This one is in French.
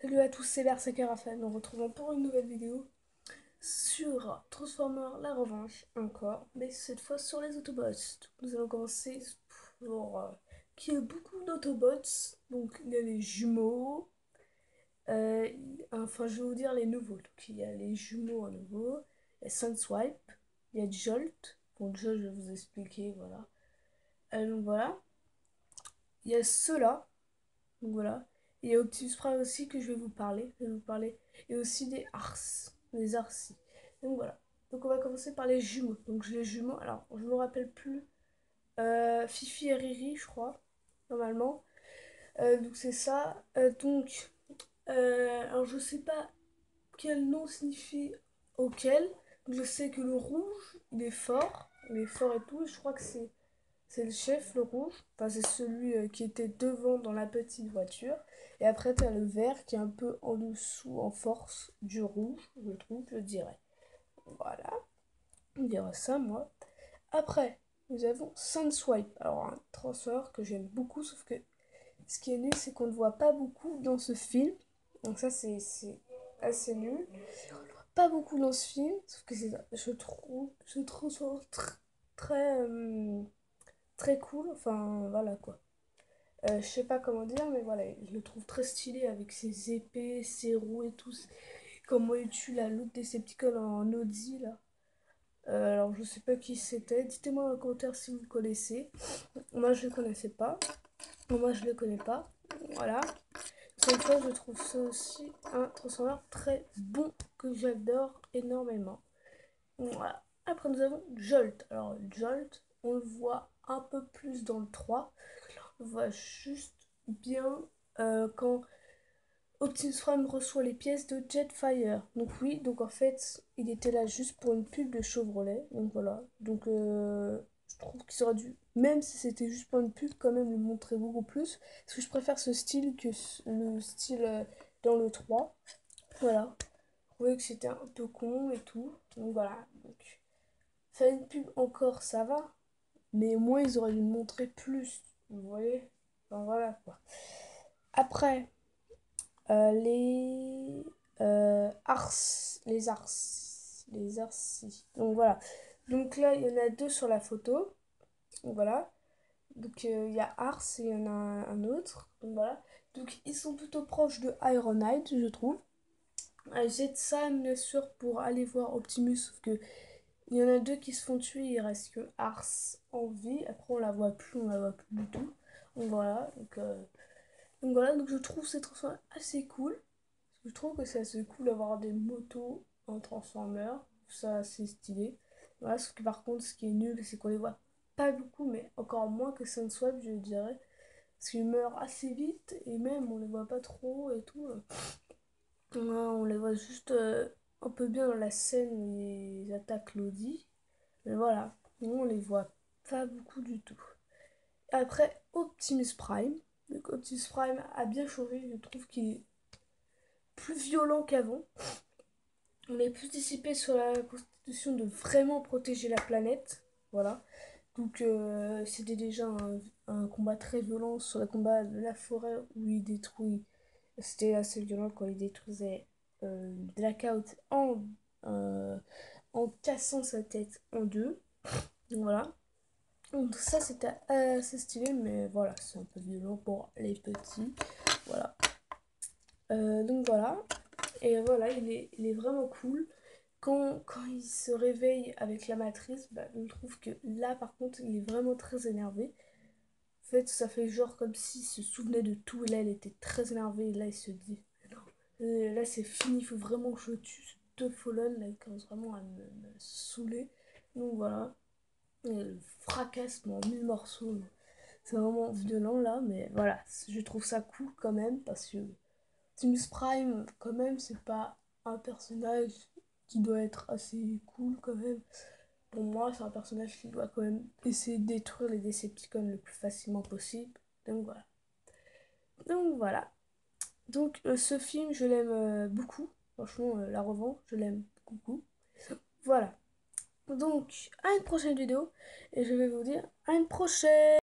Salut à tous, c'est Berserker Raphaël. Nous retrouvons pour une nouvelle vidéo sur Transformers La Revanche, encore, mais cette fois sur les Autobots. Nous allons commencer pour qu'il y a beaucoup d'Autobots. Donc il y a les jumeaux, euh, enfin je vais vous dire les nouveaux. Donc il y a les jumeaux à nouveau, il y a Sunswipe, il y a Jolt. Bon, Jolt, je vais vous expliquer, voilà. Donc voilà, il y a ceux-là. Donc voilà. Et il y a Optimus Prime aussi que je vais vous parler. Je vais vous parler. Et aussi des Ars. Des Arsi. Donc voilà. Donc on va commencer par les jumeaux. Donc les jumeaux, alors je me rappelle plus. Fifi et Riri, je crois. Normalement. Donc c'est ça. Alors je sais pas quel nom signifie auquel. Je sais que le rouge, il est fort. Il est fort et tout. Et je crois que c'est le chef, le rouge. Enfin, c'est celui qui était devant dans la petite voiture. Et après, tu as le vert qui est un peu en dessous, en force du rouge, je trouve, je dirais. Voilà, on dirait ça, moi. Après, nous avons Sunswipe. Alors, un transfert que j'aime beaucoup, sauf que ce qui est nul, c'est qu'on ne voit pas beaucoup dans ce film. Donc, ça, c'est assez nul. Pas beaucoup dans ce film, sauf que je trouve ce transfert très, très cool. Enfin, voilà quoi. Je sais pas comment dire, mais voilà, je le trouve très stylé avec ses épées, ses roues et tout. Comment il tue la loupe Decepticon en Audi là. Alors je sais pas qui c'était. Dites-moi dans les commentaires si vous le connaissez. Moi je le connaissais pas. Moi je le connais pas. Voilà. Cette fois je trouve ça aussi un transformer très bon que j'adore énormément. Voilà. Après nous avons Jolt. Alors Jolt, on le voit un peu plus dans le 3. On voit juste bien quand Optimus Prime reçoit les pièces de Jetfire. Donc oui, donc en fait, il était là juste pour une pub de Chevrolet. Donc voilà. Donc je trouve qu'il aurait dû, même si c'était juste pour une pub, quand même le montrer beaucoup plus. Parce que je préfère ce style que le style dans le 3. Voilà. Je trouvais que c'était un peu con et tout. Donc voilà. Donc, faire une pub encore, ça va. Mais au moins, ils auraient dû le montrer plus. Vous voyez? Enfin voilà quoi. Après, les Ars, les Arsi. Donc voilà. Donc là, il y en a deux sur la photo. Donc voilà. Donc il y a Ars et il y en a un autre. Donc voilà. Donc ils sont plutôt proches de Ironhide, je trouve. J'ai de ça, bien sûr, pour aller voir Optimus, sauf que il y en a deux qui se font tuer, il reste que Ars en vie. Après, on la voit plus du tout. Donc voilà. Donc voilà, donc je trouve ces transformers assez cool. Je trouve que c'est assez cool d'avoir des motos en Transformer. Ça, assez stylé. Voilà, sauf que par contre, ce qui est nul, c'est qu'on les voit pas beaucoup, mais encore moins que Sunswap, je dirais. Parce qu'ils meurent assez vite, et même on les voit pas trop et tout. On les voit juste un peu bien dans la scène où ils attaquent Lodi. Mais voilà, nous on les voit pas beaucoup du tout. Après, Optimus Prime. Donc Optimus Prime a bien changé, je trouve qu'il est plus violent qu'avant. On est plus dissipé sur la constitution de vraiment protéger la planète. Voilà. Donc c'était déjà un combat très violent sur le combat de la forêt où il détruit. C'était assez violent quand il détruisait Blackout euh, en cassant sa tête en deux. Donc voilà. Donc ça c'était assez stylé, mais voilà, c'est un peu violent pour les petits. Voilà. Donc voilà. Et voilà, il est vraiment cool. Quand il se réveille avec la matrice, bah, on trouve que là, par contre, il est vraiment très énervé. En fait, ça fait genre comme s'il se souvenait de tout. Et là, il était très énervé. Et là, il se dit, non, là, c'est fini. Il faut vraiment que je tue ce Fallen. Là, il commence vraiment à me saouler. Donc voilà. Et il le fracasse en mille morceaux. C'est vraiment violent là. Mais voilà, je trouve ça cool quand même. Parce que Optimus Prime, quand même, c'est pas un personnage qui doit être assez cool quand même. Pour moi, c'est un personnage qui doit quand même essayer de détruire les Decepticons le plus facilement possible. Donc voilà. Donc voilà. Donc ce film, je l'aime beaucoup. Franchement, La Revanche, je l'aime beaucoup. Voilà. Donc, à une prochaine vidéo. Et je vais vous dire à une prochaine.